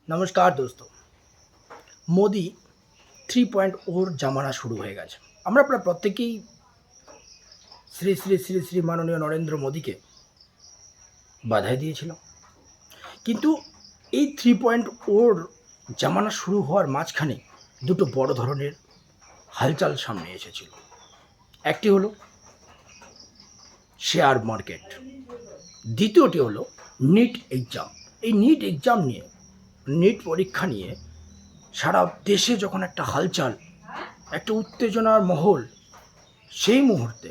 नमस्कार दोस्तों। मोदी 3.0 জামানা শুরু হয়ে গেছে। আমরা প্রায় প্রত্যেকেই শ্রী শ্রী শ্রী শ্রী মাননীয় নরেন্দ্র মোদীকে বাধাই দিয়েছিলাম, কিন্তু এই 3.0 জামানা শুরু হওয়ার মাঝখানে দুটো বড় ধরনের হালচাল সামনে এসেছিল। একটি হলো শেয়ার মার্কেট, দ্বিতীয়টি হলো নিট এক্সাম। এই নিট এক্সাম নিয়ে, নিট পরীক্ষা নিয়ে সারা দেশে যখন একটা হালচাল, একটা উত্তেজনার মহল, সেই মুহূর্তে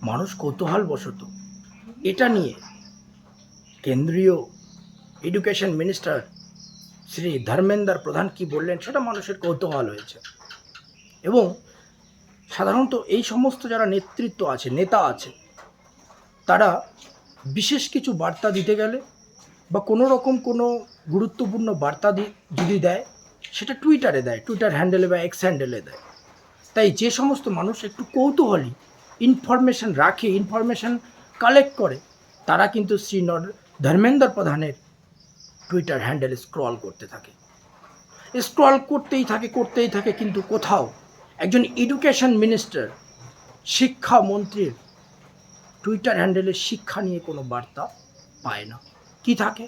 মানুষ কৌতূহলবশত এটা নিয়ে কেন্দ্রীয় এডুকেশন মিনিস্টার শ্রী ধর্মেন্দ্র প্রধান কি বললেন সেটা মানুষের কৌতূহল হয়েছে। এবং সাধারণত এই সমস্ত যারা নেতৃত্ব আছে, নেতা আছে, তারা বিশেষ কিছু বার্তা দিতে গেলে বা কোনো রকম কোনো গুরুত্বপূর্ণ বার্তা যদি দেয়, সেটা টুইটারে দেয়, টুইটার হ্যান্ডেলে বা এক্স হ্যান্ডেলে দেয়। তাই যে সমস্ত মানুষ একটু কৌতূহলী, ইনফরমেশন রাখে, ইনফরমেশন কালেক্ট করে, তারা কিন্তু শ্রী ধর্মেন্দ্র প্রধানের টুইটার হ্যান্ডেলে স্ক্রল করতে থাকে, করতেই থাকে, কিন্তু কোথাও একজন এডুকেশন মিনিস্টার, শিক্ষামন্ত্রীর টুইটার হ্যান্ডেলে শিক্ষা নিয়ে কোনো বার্তা পায় না। কি থাকে?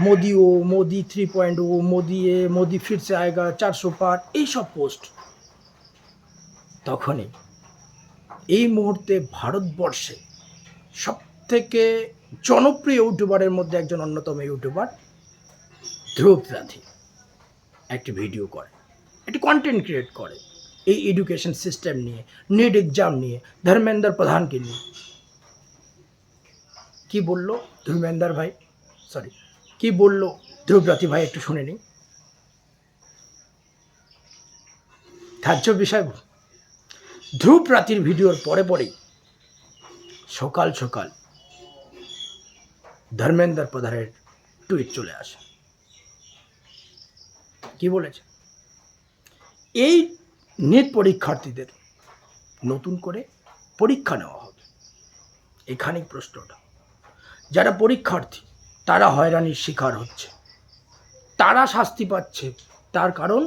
মোদি ও, মোদি 3.0, মোদি ফির সে আয়েগা, 400 পার, এইসব পোস্ট। তখনই এই মুহূর্তে ভারতবর্ষে সবথেকে জনপ্রিয় ইউটিউবারের মধ্যে একজন অন্যতম ইউটিউবার ধ্রুব রাঠি একটি ভিডিও করে, একটি কন্টেন্ট ক্রিয়েট করে এই এডুকেশন সিস্টেম নিয়ে, নিট এক্সাম নিয়ে, ধর্মেন্দ্র প্রধানকে নিয়ে। কি বলল ধর্মেন্দ্র ভাই, কি বলল ধ্রুব রাঠি ভাই, একটু শুনে নিই। ধার্য বিষয়। ধ্রুব রাঠির ভিডিওর পরেই সকাল সকাল ধর্মেন্দ্র প্রধানের টুইট চলে আসে। কি বলেছে? এই নিট পরীক্ষার্থীদের নতুন করে পরীক্ষা নেওয়া হবে। এখানেই প্রশ্নটা, যারা পরীক্ষার্থী তারা হয়রানির শিকার হচ্ছে, তারা শাস্তি পাচ্ছে, তার কারণ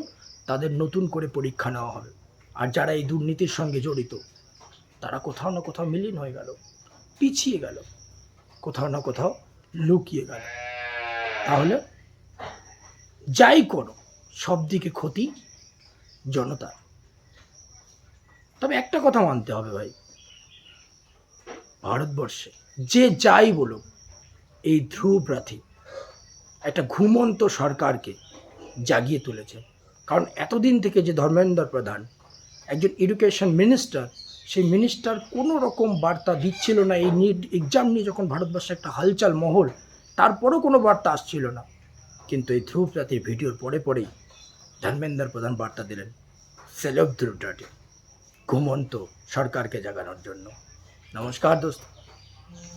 তাদের নতুন করে পরীক্ষা নেওয়া হবে। আর যারা এই দুর্নীতির সঙ্গে জড়িত, তারা কোথাও না কোথাও মিলিন হয়ে গেল, পিছিয়ে গেল, কোথাও না কোথাও লুকিয়ে গেল। তাহলে যাই করো, সব দিকে ক্ষতি জনতার। তবে একটা কথা মানতে হবে ভাই, ভারতবর্ষে যে যাই বলুক, এই ধ্রুব রাঠি একটা ঘুমন্ত সরকারকে জাগিয়ে তুলেছে। কারণ এতদিন থেকে যে ধর্মেন্দ্র প্রধান একজন এডুকেশন মিনিস্টার, সেই মিনিস্টার কোনো রকম বার্তা দিচ্ছিল না। এই নিট এক্সাম নিয়ে যখন ভারতবর্ষে একটা হালচাল মহল, তারপরও কোনো বার্তা আসছিল না। কিন্তু এই ধ্রুব রাঠির ভিডিওর পরেই ধর্মেন্দ্র প্রধান বার্তা দিলেন, সেলফ ধ্রুব রাঠি, ঘুমন্ত সরকারকে জাগানোর জন্য। নমস্কার দোস্ত।